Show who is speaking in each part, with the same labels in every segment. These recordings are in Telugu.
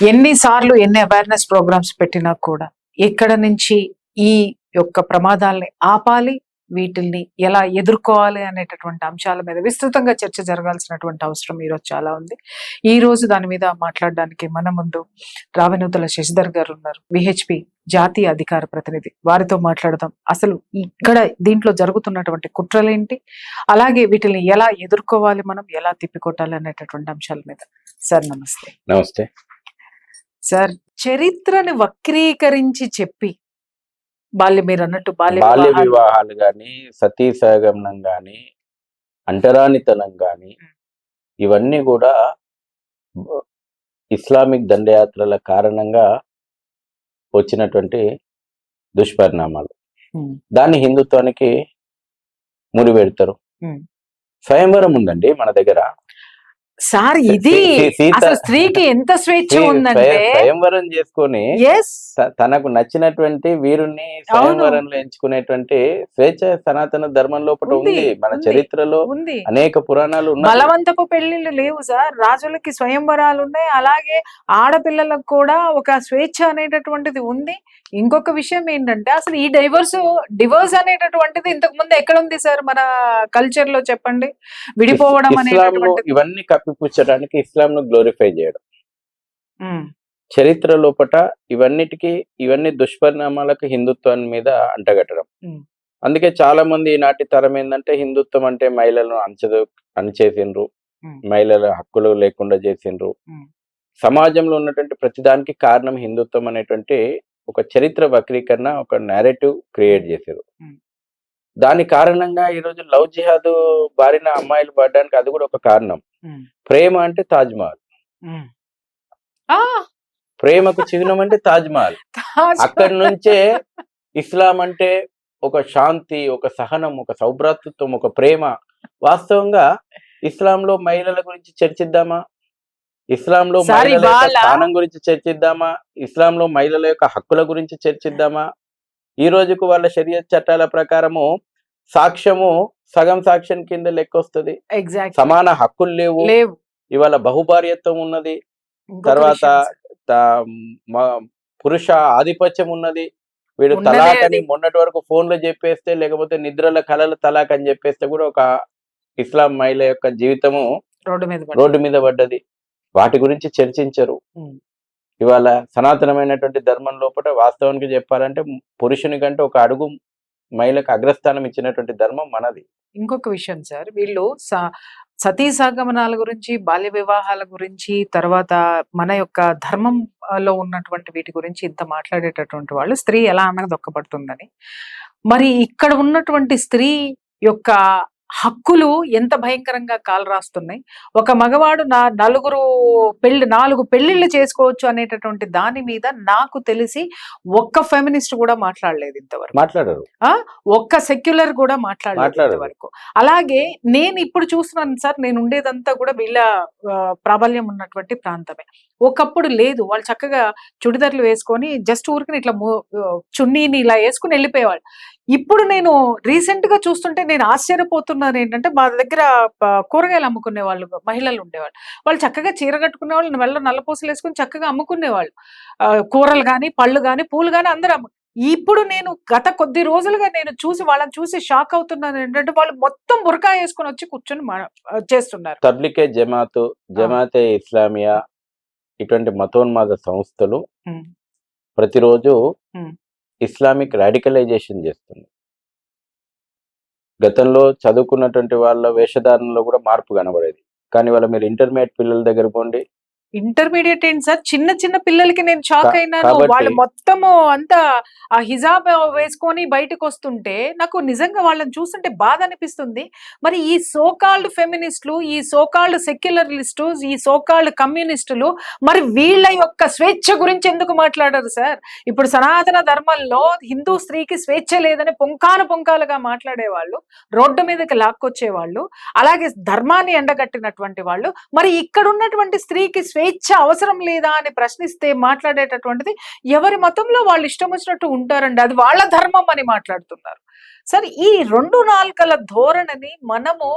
Speaker 1: ఎన్నిసార్లు ఎన్ని అవేర్నెస్ ప్రోగ్రామ్స్ పెట్టినా కూడా ఎక్కడ నుంచి ఈ యొక్క ప్రమాదాల్ని ఆపాలి, వీటిల్ని ఎలా ఎదుర్కోవాలి అనేటటువంటి అంశాల మీద విస్తృతంగా చర్చ జరగాల్సినటువంటి అవసరం ఈరోజు చాలా ఉంది. ఈ రోజు దాని మీద మాట్లాడడానికి మన ముందు రావెనూతల శశిధర్ గారు ఉన్నారు, విహెచ్పి జాతీయ అధికార ప్రతినిధి. వారితో మాట్లాడదాం. అసలు ఇక్కడ దీంట్లో జరుగుతున్నటువంటి కుట్రలేంటి, అలాగే వీటిని ఎలా ఎదుర్కోవాలి, మనం ఎలా తిప్పికొట్టాలి అనేటటువంటి అంశాల మీద. సార్ నమస్తే.
Speaker 2: నమస్తే
Speaker 1: సార్, చరిత్రని వక్రీకరించి చెప్పి మీరు అన్నట్టు
Speaker 2: బాల్య వివాహాలు గాని, సతీ సహగమనం గాని, అంటరానితనం గాని, ఇవన్నీ కూడా ఇస్లామిక్ దండయాత్రల కారణంగా వచ్చినటువంటి దుష్పరిణామాలు. దాన్ని హిందుత్వానికి ముడిపెడతారు. స్వయంవరం ఉందండి మన దగ్గర.
Speaker 1: సార్, ఇది అసలు స్త్రీకి ఎంత స్వేచ్ఛ ఉందంటే
Speaker 2: స్వయంవరం చేసుకొని తనకు నచ్చినటువంటి వీరుణ్ణి స్వయంవరంలో ఎంచుకునేటువంటి స్వేచ్ఛ సనాతన ధర్మం లోపల ఉంది. మన చరిత్రలో అనేక పురాణాలు ఉన్నాయి.
Speaker 1: బలవంతపు పెళ్లిళ్ళు లేవు సార్, రాజులకి స్వయంవరాలు ఉన్నాయి. అలాగే ఆడపిల్లలకు కూడా ఒక స్వేచ్ఛ అనేటటువంటిది ఉంది. ఇంకొక విషయం ఏంటంటే, అసలు ఈ డివోర్స్ అనేటటువంటిది ఇంతకు ముందు ఎక్కడ ఉంది సార్ మన కల్చర్ లో? చెప్పండి. విడిపోవడం అనేటటువంటిది
Speaker 2: ఇవన్నీ కప్పిపుచ్చడానికి ఇస్లాం ను గ్లోరిఫై చేయడం, చరిత్ర లోపట ఇవన్నీ దుష్పరిణామాలకు హిందుత్వాన్ని మీద అంటగట్టడం. అందుకే చాలా మంది ఈనాటి తరం ఏంటంటే, హిందుత్వం అంటే మహిళలను అణచేసిండ్రు, మహిళల హక్కులు లేకుండా చేసిండ్రు. సమాజంలో ఉన్నటువంటి ప్రతిదానికి కారణం హిందుత్వం అనేటువంటి ఒక చరిత్ర వక్రీకరణ, ఒక నేరేటివ్ క్రియేట్ చేశారు. దాని కారణంగా ఈరోజు లవ్ జిహాద్ బారిన అమ్మాయిలు పడడానికి అది కూడా ఒక కారణం. ప్రేమ అంటే తాజ్ మహల్, ప్రేమకు చిహ్నం అంటే తాజ్ మహల్. అక్కడి నుంచే ఇస్లాం అంటే ఒక శాంతి, ఒక సహనం, ఒక సౌభ్రాతృత్వం, ఒక ప్రేమ. వాస్తవంగా ఇస్లాంలో మహిళల గురించి చర్చిద్దామా? ఇస్లాంలో మహిళల యొక్క స్థానం గురించి చర్చిద్దామా? ఇస్లాంలో మహిళల యొక్క హక్కుల గురించి చర్చిద్దామా? ఈ రోజుకు వాళ్ళ షరియత్ చట్టాల ప్రకారము సాక్ష్యము సగం సాక్ష్యం కింద లెక్క వస్తుంది. సమాన హక్కులు లేవు. ఇవాళ బహుభార్యత్వం ఉన్నది. తర్వాత పురుష ఆధిపత్యం ఉన్నది. వీడు తలాక్ అని మొన్నటి వరకు ఫోన్లో చెప్పేస్తే, లేకపోతే నిద్రల కళల తలాక్ అని చెప్పేస్తే కూడా ఒక ఇస్లాం మహిళ యొక్క జీవితము రోడ్డు మీద పడ్డది. వాటి గురించి చర్చించరు. ఇవాళ సనాతనమైనటువంటి ధర్మం లోపల వాస్తవానికి చెప్పాలంటే పురుషుని కంటే ఒక అడుగు మహిళకు అగ్రస్థానం ఇచ్చినటువంటి ధర్మం మనది.
Speaker 1: ఇంకొక విషయం సార్, వీళ్ళు సతీ సహగమనాల గురించి, బాల్య వివాహాల గురించి, తర్వాత మన యొక్క ధర్మంలో ఉన్నటువంటి వీటి గురించి ఇంత మాట్లాడేటటువంటి వాళ్ళు, స్త్రీ ఎలా అనగదొక్కబడుతుందని. మరి ఇక్కడ ఉన్నటువంటి స్త్రీ యొక్క హక్కులు ఎంత భయంకరంగా కాలు రాస్తున్నాయి. ఒక మగవాడు నాలుగు పెళ్లిళ్ళు చేసుకోవచ్చు అనేటటువంటి దాని మీద నాకు తెలిసి ఒక్క ఫెమినిస్ట్ కూడా మాట్లాడలేదు ఇంతవరకు.
Speaker 2: మాట్లాడారు.
Speaker 1: ఒక్క సెక్యులర్ కూడా మాట్లాడలేదు ఇంతవరకు. అలాగే నేను ఇప్పుడు చూస్తున్నాను సార్, నేను ఉండేదంతా కూడా వీళ్ళ ప్రాబల్యం ఉన్నటువంటి ప్రాంతమే. ఒకప్పుడు లేదు, వాళ్ళు చక్కగా చుడిదార్లు వేసుకొని జస్ట్ ఊరికి ఇట్లా చున్నీని ఇలా వేసుకుని వెళ్ళిపోయేవాళ్ళు. ఇప్పుడు నేను రీసెంట్ గా చూస్తుంటే నేను ఆశ్చర్యపోతున్నాను. ఏంటంటే, మా దగ్గర కూరగాయలు అమ్ముకునే వాళ్ళు మహిళలు ఉండేవాళ్ళు. వాళ్ళు చక్కగా చీర కట్టుకునే వాళ్ళు, మెల్ల నల్లపూసలు వేసుకుని చక్కగా అమ్ముకునేవాళ్ళు. కూరలు కానీ, పళ్ళు కానీ, పూలు కానీ అందరూ ఇప్పుడు నేను గత కొద్ది రోజులుగా నేను వాళ్ళని చూసి షాక్ అవుతున్నాను. ఏంటంటే, వాళ్ళు మొత్తం బురకా వేసుకుని వచ్చి కూర్చొని చేస్తున్నారు.
Speaker 2: తబ్లికే జమాతే ఇస్లామియా ఇటువంటి మతోన్మాద సంస్థలు ప్రతిరోజు ఇస్లామిక్ రాడికలైజేషన్ చేస్తుంది. గతంలో చదువుకున్నటువంటి వాళ్ళ వేషధారణలో కూడా మార్పు కనబడేది. కానీ వాళ్ళ మీరు ఇంటర్మీడియట్ పిల్లల దగ్గర పోండి.
Speaker 1: ఇంటర్మీడియట్ ఏంటి సార్, చిన్న చిన్న పిల్లలకి నేను షాక్ అయినాను. వాళ్ళు మొత్తము అంతా ఆ హిజాబ్ వేసుకొని బయటకు వస్తుంటే నాకు నిజంగా వాళ్ళని చూస్తుంటే బాధ అనిపిస్తుంది. మరి ఈ సోకాల్డ్ ఫెమినిస్టులు, ఈ సోకాల్డ్ సెక్యులరిస్టు, ఈ సోకాల్డ్ కమ్యూనిస్టులు మరి వీళ్ళ యొక్క స్వేచ్ఛ గురించి ఎందుకు మాట్లాడరు సార్? ఇప్పుడు సనాతన ధర్మంలో హిందూ స్త్రీకి స్వేచ్ఛ లేదని పుంకాలుగా మాట్లాడేవాళ్ళు, రోడ్డు మీదకి లాక్కొచ్చేవాళ్ళు, అలాగే ధర్మాన్ని ఎండగట్టినటువంటి వాళ్ళు, మరి ఇక్కడ ఉన్నటువంటి స్త్రీకి స్వేచ్ఛ అవసరం లేదా అని ప్రశ్నిస్తే మాట్లాడేటటువంటిది ఎవరి మతంలో వాళ్ళు ఇష్టం వచ్చినట్టు ఉంటారండి, అది వాళ్ళ ధర్మం అని మాట్లాడుతున్నారు. సరే, ఈ రెండు నాల్కల ధోరణిని మనము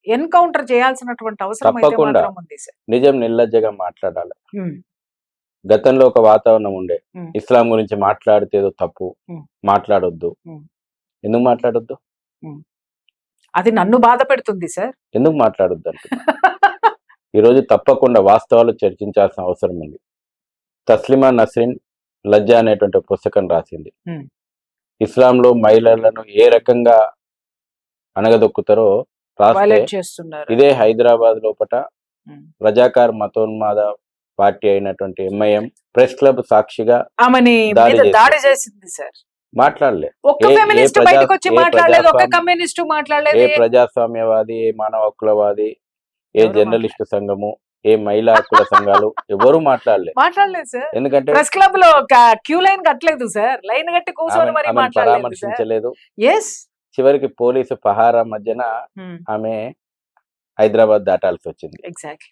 Speaker 1: ఎన్కౌంటర్ చేయాల్సినటువంటి అవసరం అయితే మాత్రం ఉంది సార్.
Speaker 2: నిజం నిర్లజ్జగా మాట్లాడాలి. గతంలో ఒక వాతావరణం ఉండే,
Speaker 1: ఉమ్,
Speaker 2: ఇస్లాం గురించి మాట్లాడితే ఏదో తప్పు,
Speaker 1: ఉమ్,
Speaker 2: మాట్లాడొద్దు.
Speaker 1: ఉమ్,
Speaker 2: ఎందుకు మాట్లాడొద్దు?
Speaker 1: ఉమ్. అది నన్ను బాధ పెడుతుంది సార్.
Speaker 2: ఎందుకు మాట్లాడొద్దు అంటున్నా? ఈరోజు తప్పకుండా వాస్తవాలు చర్చించాల్సిన అవసరం ఉంది. తస్లిమా నస్రీన్ లజ్జా అనేటువంటి పుస్తకం రాసింది.
Speaker 1: ఉమ్,
Speaker 2: ఇస్లాంలో మహిళలను ఏ రకంగా అణగదొక్కుతారో రాస్తే,
Speaker 1: వైలేట్ చేస్తున్నారు.
Speaker 2: ఇదే హైదరాబాద్ లోపట
Speaker 1: ఉమ్.
Speaker 2: రజాకార్ మతోన్మాద పార్టీ అయినటువంటి ఎంఐఎం ప్రెస్ క్లబ్ సాక్షిగా
Speaker 1: ఆమెని
Speaker 2: దాడి
Speaker 1: మీద
Speaker 2: చేసింది.
Speaker 1: దాడి చేసింది సార్.
Speaker 2: మాట్లాడలే.
Speaker 1: ఒక్క
Speaker 2: ఏ
Speaker 1: ఫెమినిస్ట్
Speaker 2: ప్రజా
Speaker 1: బయటకు వచ్చి
Speaker 2: ఏ
Speaker 1: మాట్లాడలేదు, ఒక్క
Speaker 2: ప్రజాస్వామ్య
Speaker 1: కమ్యూనిస్ట్
Speaker 2: ఏ
Speaker 1: మాట్లాడలేదు.
Speaker 2: ప్రజాస్వామ్యవాది, ఏ మానవ హక్కులవాది, ఏ
Speaker 1: ఎవరు
Speaker 2: జర్నలిస్టు సంఘము, ఏ మహిళా హక్కుల సంఘాలు ఎవరు మాట్లాడలే.
Speaker 1: మాట్లాడలేదు సార్.
Speaker 2: ఎందుకంటే
Speaker 1: ప్రెస్ క్లబ్ లో క్యూ లైన్ కట్టలేదు సార్, లైన్ కట్టి కూర్చొని మరి
Speaker 2: ఆమెను
Speaker 1: మాట్లాడలేదు సార్.
Speaker 2: పరామర్శించలేదు.
Speaker 1: ఎస్.
Speaker 2: చివరికి పోలీసు పహారా మధ్యన ఆమె హైదరాబాద్ దాటాల్సి వచ్చింది.
Speaker 1: ఎగ్జాక్ట్లీ.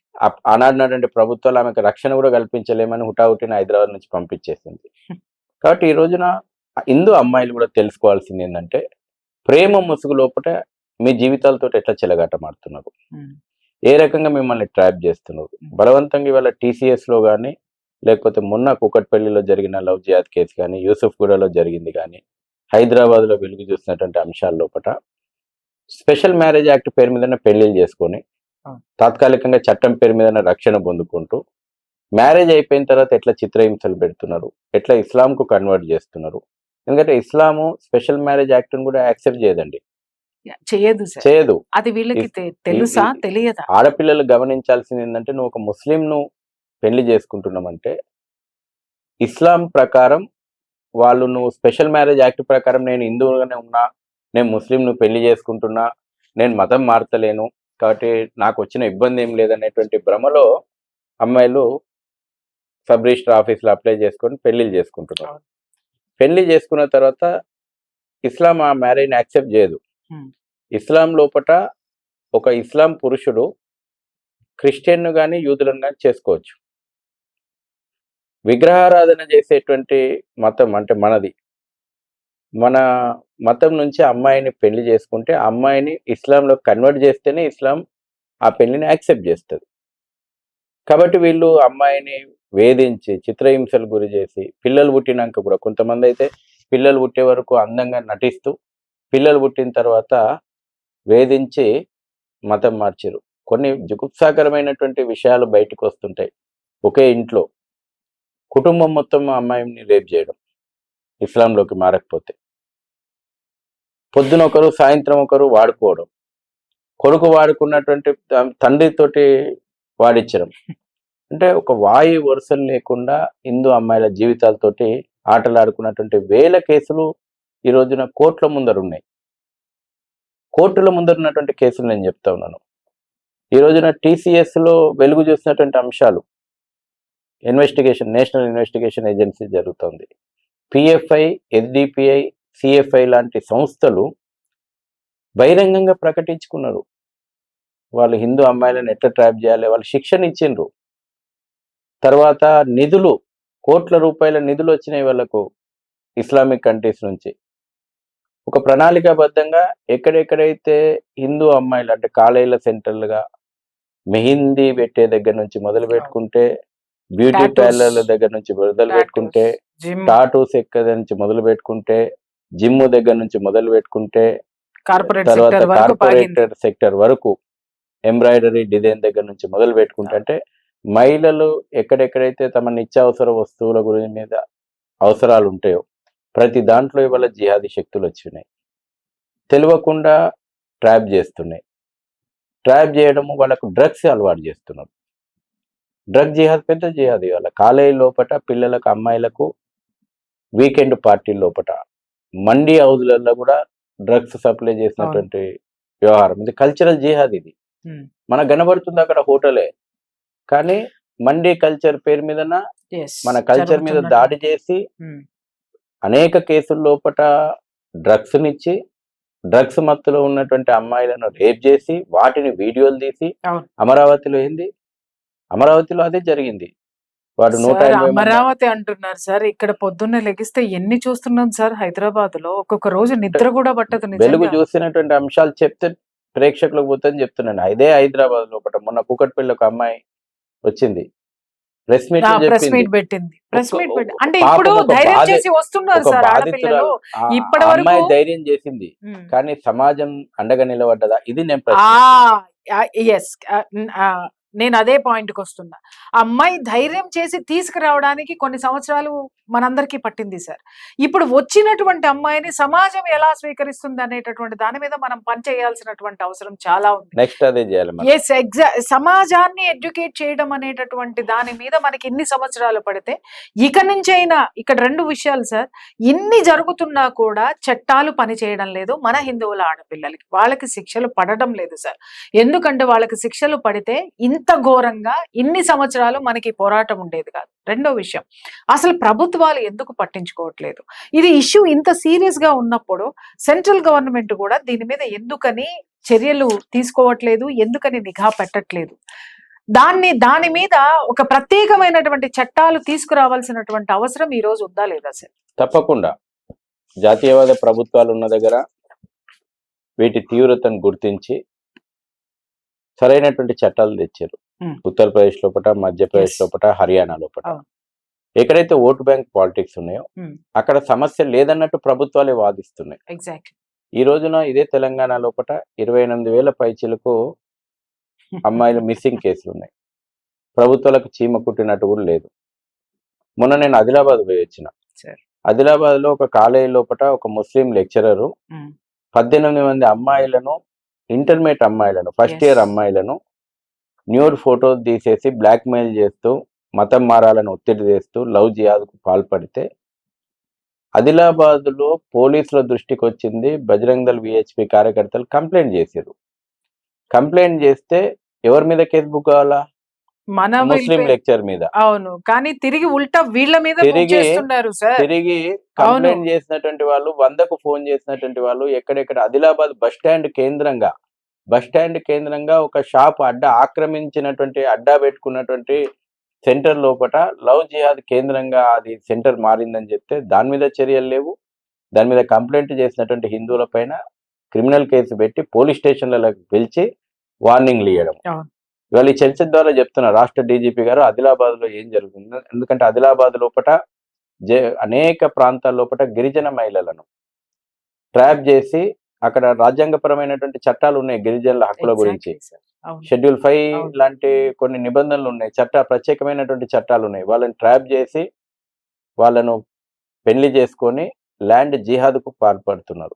Speaker 2: ఆనాడున్నటువంటి ప్రభుత్వాలు ఆమెకు రక్షణ కూడా కల్పించలేమని హుటాహుటిన హైదరాబాద్ నుంచి పంపించేసింది. కాబట్టి ఈ రోజున హిందూ అమ్మాయిలు కూడా తెలుసుకోవాల్సింది ఏంటంటే, ప్రేమ ముసుగు లోపల మీ జీవితాలతో ఎట్లా చెలగాటమాడుతున్నారు, ఏ రకంగా మిమ్మల్ని ట్రాప్ చేస్తున్నారు. బలవంతంగా ఇవాళ టీసీఎస్లో కానీ, లేకపోతే మొన్న కూకట్పల్లిలో జరిగిన లవ్ జిహాద్ కేసు కానీ, యూసుఫ్గూడలో జరిగింది కానీ, హైదరాబాద్లో వెలుగు చూసినటువంటి అంశాల లోపల స్పెషల్ మ్యారేజ్ యాక్ట్ పేరు మీదనే పెళ్లిళ్ళు చేసుకొని, తాత్కాలికంగా చట్టం పేరు మీదనే రక్షణ పొందుకుంటూ, మ్యారేజ్ అయిపోయిన తర్వాత ఎట్లా చిత్రహింసలు పెడుతున్నారు, ఎట్లా ఇస్లాంకు కన్వర్ట్ చేస్తున్నారు. ఎందుకంటే ఇస్లాము స్పెషల్ మ్యారేజ్ యాక్ట్ని కూడా యాక్సెప్ట్ చేయదండి, చేయదు.
Speaker 1: అది వీళ్ళకి తెలుసా తెలియదా?
Speaker 2: ఆడపిల్లలు గమనించాల్సింది ఏంటంటే, నువ్వు ఒక ముస్లింను పెళ్లి చేసుకుంటున్నామంటే ఇస్లాం ప్రకారం వాళ్ళు, నువ్వు స్పెషల్ మ్యారేజ్ యాక్ట్ ప్రకారం నేను హిందువుగానే ఉన్నా, నేను ముస్లింను పెళ్లి చేసుకుంటున్నా, నేను మతం మారతలేను, కాబట్టి నాకు వచ్చిన ఇబ్బంది ఏం లేదనేటువంటి భ్రమలో అమ్మాయిలు సబ్ రిజిస్టర్ ఆఫీస్లో అప్లై చేసుకొని పెళ్లిళ్ళు చేసుకుంటున్నారు. పెళ్లి చేసుకున్న తర్వాత ఇస్లాం ఆ మ్యారేజ్ని యాక్సెప్ట్ చేయదు. ఇస్లాం లోపట ఒక ఇస్లాం పురుషుడు క్రిస్టియన్ను కానీ యూదులను కానీ చేసుకోవచ్చు. విగ్రహారాధన చేసేటువంటి మతం అంటే మనది. మన మతం నుంచి అమ్మాయిని పెళ్లి చేసుకుంటే ఆ అమ్మాయిని ఇస్లాంలో కన్వర్ట్ చేస్తేనే ఇస్లాం ఆ పెళ్లిని యాక్సెప్ట్ చేస్తుంది. కాబట్టి వీళ్ళు అమ్మాయిని వేధించి చిత్రహింసలు గురి చేసి, పిల్లలు పుట్టినాక కూడా కొంతమంది అయితే పిల్లలు పుట్టే వరకు అందంగా నటిస్తూ, పిల్లలు పుట్టిన తర్వాత వేధించి మతం మార్చారు. కొన్ని జుగుప్సాకరమైనటువంటి విషయాలు బయటకు వస్తుంటాయి. ఒకే ఇంట్లో కుటుంబం మొత్తం అమ్మాయిని రేప్ చేయడం, ఇస్లాంలోకి మారకపోతే. పొద్దున ఒకరు సాయంత్రం ఒకరు వాడుకోవడం, కొడుకు వాడుకున్నటువంటి తండ్రితోటి వాడించడం. అంటే ఒక వాయు వరుసలు లేకుండా హిందూ అమ్మాయిల జీవితాలతోటి ఆటలాడుకున్నటువంటి వేల కేసులు ఈ రోజున కోర్టుల ముందర ఉన్నాయి. కోర్టుల ముందర ఉన్నటువంటి కేసులు నేను చెప్తా ఉన్నాను. ఈ రోజున టీసీఎస్లో వెలుగు చూసినటువంటి అంశాలు, ఇన్వెస్టిగేషన్, నేషనల్ ఇన్వెస్టిగేషన్ ఏజెన్సీ జరుగుతుంది. పిఎఫ్ఐ, ఎస్డిపిఐ, సిఎఫ్ఐ లాంటి సంస్థలు బహిరంగంగా ప్రకటించుకున్నారు వాళ్ళు హిందూ అమ్మాయిలను ఎట్లా ట్రాప్ చేయాలి, వాళ్ళు శిక్షణ ఇచ్చిండ్రు. తర్వాత నిధులు, కోట్ల రూపాయల నిధులు వచ్చినాయి వాళ్ళకు ఇస్లామిక్ కంట్రీస్ నుంచి. ఒక ప్రణాళికాబద్ధంగా ఎక్కడెక్కడైతే హిందూ అమ్మాయిలు అంటే కాలేజీల సెంటర్లుగా మెహిందీ పెట్టే దగ్గర నుంచి మొదలు పెట్టుకుంటే, బ్యూటీ పార్లర్ల దగ్గర నుంచి మొదలు పెట్టుకుంటే, టాటూస్ ఎక్కడ నుంచి మొదలు పెట్టుకుంటే, జిమ్ దగ్గర నుంచి మొదలు పెట్టుకుంటే, తర్వాత కార్పొరేటర్ సెక్టర్ వరకు ఎంబ్రాయిడరీ డిజైన్ దగ్గర నుంచి మొదలు పెట్టుకుంటే, అంటే మహిళలు ఎక్కడెక్కడైతే తమ నిత్యావసర వస్తువుల గురించి మీద అవసరాలు ఉంటాయో ప్రతి దాంట్లో ఇవాళ జిహాదీ శక్తులు వచ్చినాయి. తెలియకుండా ట్రాప్ చేస్తున్నాయి. ట్రాప్ చేయడము, వాళ్ళకు డ్రగ్స్ అలవాటు చేస్తున్నారు. డ్రగ్ జిహాద్ పెద్ద జిహాద్. ఇవాళ కాలేజీ లోపట పిల్లలకు, అమ్మాయిలకు వీకెండ్ పార్టీ లోపట మండీ హౌజ్లలో కూడా డ్రగ్స్ సప్లై చేసినటువంటి వ్యవహారం. ఇది కల్చరల్ జిహాద్. ఇది మనకు కనబడుతుంది అక్కడ హోటలే, కానీ మండీ కల్చర్ పేరు మీదన మన కల్చర్ మీద దాడి చేసి అనేక కేసుల లోపట డ్రగ్స్నిచ్చి, డ్రగ్స్ మత్తులో ఉన్నటువంటి అమ్మాయిలను రేప్ చేసి వాటిని వీడియోలు తీసి అమరావతిలో అమరావతిలో అదే జరిగింది. వాడు 150
Speaker 1: అమరావతి అంటున్నారు సార్. ఇక్కడ పొద్దున్నే లెగిస్తే ఎన్ని చూస్తున్నాం సార్ హైదరాబాద్ లో. ఒక్కొక్క రోజు నిద్ర కూడా పట్టదు.
Speaker 2: వెలుగు చూసినటువంటి అంశాలు చెప్తే ప్రేక్షకులకు పోతుందని చెప్తున్నాను. ఇదే హైదరాబాద్ లోపల మొన్న కూకట్పల్లి ఒక అమ్మాయి వచ్చింది. ప్రెస్ మీట్
Speaker 1: ప్రెస్ మీట్ పెట్టింది. ప్రెస్ మీట్ అంటే ఇప్పుడు ధైర్యం చేసి వస్తున్నారు సార్ ఆడపిల్లలు. ఇప్పటి వరకు
Speaker 2: అమ్మాయి ధైర్యం చేసింది, కానీ సమాజం అండగా నిలబడ్డదా? ఇది నేను
Speaker 1: ఎస్ నేను అదే పాయింట్కి వస్తున్నా. అమ్మాయి ధైర్యం చేసి తీసుకురావడానికి కొన్ని సంవత్సరాలు మనందరికీ పట్టింది సార్. ఇప్పుడు వచ్చినటువంటి అమ్మాయిని సమాజం ఎలా స్వీకరిస్తుంది అనేటటువంటి దాని మీద మనం పనిచేయాల్సినటువంటి అవసరం చాలా ఉంది.
Speaker 2: నెక్స్ట్ అదే చేయాలి.
Speaker 1: ఎస్ సమాజాన్ని ఎడ్యుకేట్ చేయడం అనేటటువంటి దాని మీద మనకి ఇన్ని సంవత్సరాలు పడితే ఇక నుంచైనా ఇక్కడ 2 విషయాలు సార్. ఇన్ని జరుగుతున్నా కూడా చట్టాలు పని చేయడం లేదు మన హిందువుల ఆడపిల్లలకి. వాళ్ళకి శిక్షలు పడడం లేదు సార్. ఎందుకంటే వాళ్ళకి శిక్షలు పడితే ఇంత ఘోరంగా ఇన్ని సంవత్సరాలు మనకి పోరాటం ఉండేది కాదు. రెండో విషయం, అసలు ప్రభుత్వాలు ఎందుకు పట్టించుకోవట్లేదు? ఇది ఇష్యూ ఇంత సీరియస్ గా ఉన్నప్పుడు సెంట్రల్ గవర్నమెంట్ కూడా దీని మీద ఎందుకని చర్యలు తీసుకోవట్లేదు, ఎందుకని నిఘా పెట్టట్లేదు? దాని మీద ఒక ప్రత్యేకమైనటువంటి చట్టాలు తీసుకురావాల్సినటువంటి అవసరం ఈ రోజు ఉందా లేదా సార్?
Speaker 2: తప్పకుండా జాతీయవాద ప్రభుత్వాలు ఉన్న దగ్గర వీటి తీవ్రతను గుర్తించి సరైనటువంటి చట్టాలు తెచ్చారు. ఉత్తరప్రదేశ్ లోపల, మధ్యప్రదేశ్ లోపల, హర్యానా లోపల. ఎక్కడైతే ఓటు బ్యాంక్ పాలిటిక్స్ ఉన్నాయో అక్కడ సమస్య లేదన్నట్టు ప్రభుత్వాలే వాదిస్తున్నాయి. ఈ రోజున ఇదే తెలంగాణ లోపల 28,000 పైచీలకు అమ్మాయిలు మిస్సింగ్ కేసులు ఉన్నాయి. ప్రభుత్వాలకు చీమ కుట్టినట్టు కూడా లేదు. మొన్న నేను ఆదిలాబాద్ పోయి వచ్చిన. ఆదిలాబాద్ లో ఒక కాలేజీ లోపల ఒక ముస్లిం లెక్చరరు 18 మంది అమ్మాయిలను, ఇంటర్మీడియట్ అమ్మాయిలను, ఫస్ట్ ఇయర్ అమ్మాయిలను న్యూడ్ ఫోటోలు తీసేసి బ్లాక్ మెయిల్ చేస్తూ, మతం మారాలను ఒత్తిడి చేస్తూ లవ్ జిహాద్కు పాల్పడితే ఆదిలాబాద్లో పోలీసుల దృష్టికి వచ్చింది. బజరంగ్ దళ్ విహెచ్పి కార్యకర్తలు కంప్లైంట్ చేశారు. కంప్లైంట్ చేస్తే ఎవరి మీద కేసు బుక్ కావాలా? ముస్లిం లెక్చర్ మీద.
Speaker 1: అవును, కానీ తిరిగి ఉల్టా వీళ్ళ మీద
Speaker 2: తిరిగి కంప్లైంట్ చేసినటువంటి వాళ్ళు, 100కు ఫోన్ చేసినటువంటి వాళ్ళు ఎక్కడెక్కడ ఆదిలాబాద్ బస్ స్టాండ్ కేంద్రంగా ఒక షాప్ ఆక్రమించినటువంటి అడ్డా పెట్టుకున్నటువంటి సెంటర్ లోపల లవ్ జిహాద్ కేంద్రంగా అది సెంటర్ మారిందని చెప్తే దాని మీద చర్యలు లేవు. దాని మీద కంప్లైంట్ చేసినటువంటి హిందువుల పైన క్రిమినల్ కేసు పెట్టి పోలీస్ స్టేషన్లకు పిలిచి వార్నింగ్లు ఇవ్వడం. ఇవాళ ఈ చర్చ ద్వారా చెప్తున్నారు రాష్ట్ర డీజీపీ గారు ఆదిలాబాద్ లో ఏం జరుగుతుంది. ఎందుకంటే ఆదిలాబాద్ లోపల అనేక ప్రాంతాల లోపల గిరిజన మహిళలను ట్రాప్ చేసి అక్కడ రాజ్యాంగపరమైనటువంటి చట్టాలు ఉన్నాయి గిరిజనుల హక్కుల గురించి. షెడ్యూల్ 5 లాంటి కొన్ని నిబంధనలు ఉన్నాయి, ప్రత్యేకమైనటువంటి చట్టాలు ఉన్నాయి. వాళ్ళని ట్రాప్ చేసి వాళ్ళను పెళ్లి చేసుకొని ల్యాండ్ జిహాద్కు పాల్పడుతున్నారు.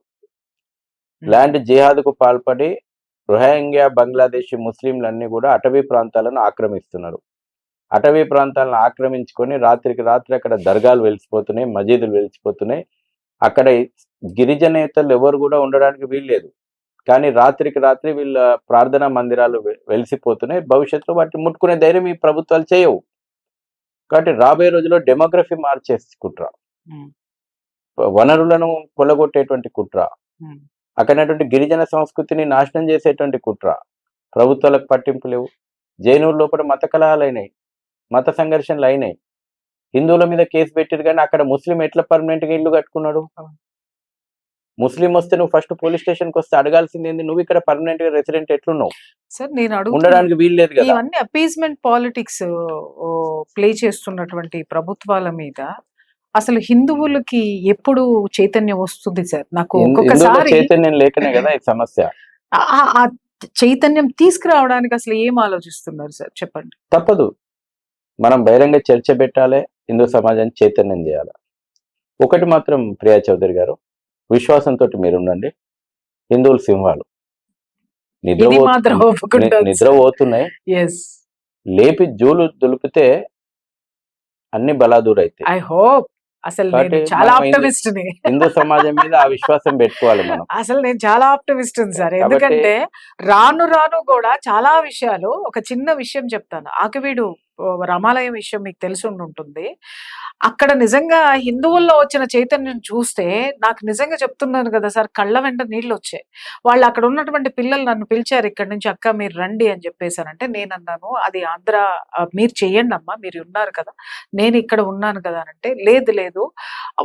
Speaker 2: ల్యాండ్ జిహాద్కు పాల్పడి రోహింగ్యా, బంగ్లాదేశీ ముస్లింలన్నీ కూడా అటవీ ప్రాంతాలను ఆక్రమిస్తున్నారు. అటవీ ప్రాంతాలను ఆక్రమించుకొని రాత్రికి రాత్రి అక్కడ దర్గాలు వెలిసిపోతున్నాయి, మసీదులు వెలిసిపోతున్నాయి. అక్కడ గిరిజనేతలు ఎవరు కూడా ఉండడానికి వీల్లేదు. కానీ రాత్రికి రాత్రి వీళ్ళ ప్రార్థనా మందిరాలు వెలిసిపోతున్నాయి. భవిష్యత్తులో వాటిని ముట్టుకునే ధైర్యం ఈ ప్రభుత్వాలు చేయవు. కాబట్టి రాబోయే రోజుల్లో డెమోగ్రఫీ మార్చేసి కుట్ర, వనరులను కొలగొట్టేటువంటి కుట్ర, అక్కడటువంటి గిరిజన సంస్కృతిని నాశనం చేసేటువంటి కుట్ర. ప్రభుత్వాలకు పట్టింపు లేవు. జైనూరు లోపల మత కలహాలు అయినాయి, మత సంఘర్షణలు అయినాయి. హిందువుల మీద కేసు పెట్టారు, కానీ అక్కడ ముస్లిం ఎట్లా పర్మనెంట్ గా ఇల్లు కట్టుకున్నాడు? ముస్లిం వస్తే నువ్వు ఫస్ట్ పోలీస్ స్టేషన్ కి వస్తే అడగాల్సింది ఏంది, నువ్వు ఇక్కడ పర్మనెంట్ గా రెసిడెంట్ ఎట్లున్నావు
Speaker 1: సార్? నేను
Speaker 2: ఉండడానికి వీల్లేదు కదా.
Speaker 1: ఇవన్నీ అపీస్మెంట్ పాలిటిక్స్ ప్లే చేస్తున్నటువంటి ప్రభుత్వాల మీద అసలు హిందువులకి ఎప్పుడు చైతన్యం వస్తుంది సార్? నాకు ఒక్కొక్కసారి
Speaker 2: చైతన్యం లేకనే కదా ఈ సమస్య.
Speaker 1: ఆ చైతన్యం తీసుకురావడానికి అసలు ఏం ఆలోచిస్తున్నారు సార్, చెప్పండి.
Speaker 2: తప్పదు, మనం బహిరంగ చర్చ పెట్టాలి, హిందూ సమాజాన్ని చైతన్యం చేయాలి. ఒకటి మాత్రం ప్రియా చౌదరి గారు, విశ్వాసంతో మీరు ఉండండి. హిందువులు సింహాలు, నిద్రపోతున్నాయి, లేపి జూలు దులిపితే అన్ని బలాదూరైతాయి.
Speaker 1: ఐ హోప్ అసలు నేను చాలా ఆప్టమిస్ట్ ని.
Speaker 2: హిందూ సమాజం మీద ఆ విశ్వాసం పెట్టుకోవాలి మనం.
Speaker 1: అసలు నేను చాలా ఆప్టమిస్ట్ సార్. ఎందుకంటే రాను రాను కూడా చాలా విషయాలు, ఒక చిన్న విషయం చెప్తాను. ఆకివీడు రామాలయం విషయం మీకు తెలిసి ఉంటుంది. అక్కడ నిజంగా హిందువుల్లో వచ్చిన చైతన్యం చూస్తే నాకు నిజంగా చెప్తున్నాను కదా సార్, కళ్ళ వెంట నీళ్ళు వచ్చాయి. వాళ్ళు అక్కడ ఉన్నటువంటి పిల్లలు నన్ను పిలిచారు, ఇక్కడ నుంచి అక్క మీరు రండి అని చెప్పేసానంటే నేను అన్నాను, అది ఆంధ్ర, మీరు చెయ్యండి అమ్మా, మీరు ఉన్నారు కదా, నేను ఇక్కడ ఉన్నాను కదా అంటే లేదు లేదు,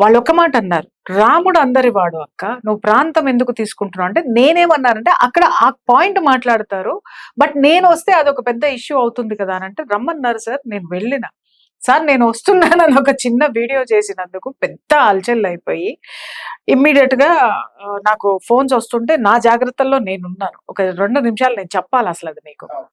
Speaker 1: వాళ్ళు ఒక్క మాట అన్నారు, రాముడు అందరి వాడు అక్క, నువ్వు ప్రాంతం ఎందుకు తీసుకుంటున్నావు అంటే నేనేమన్నానంటే అక్కడ ఆ పాయింట్ మాట్లాడతారు, బట్ నేను వస్తే అదొక పెద్ద ఇష్యూ అవుతుంది కదా అని అంటే రమ్మన్నారు సార్. నేను వెళ్ళిన సార్ నేను వస్తున్నానని ఒక చిన్న వీడియో చేసినందుకు పెద్ద అలచల్ అయిపోయి ఇమ్మీడియట్ గా నాకు ఫోన్స్ వస్తుంటే నా జాగ్రత్తల్లో నేనున్నాను. ఒక 2 నిమిషాలు నేను చెప్పాలి అసలు అది మీకు.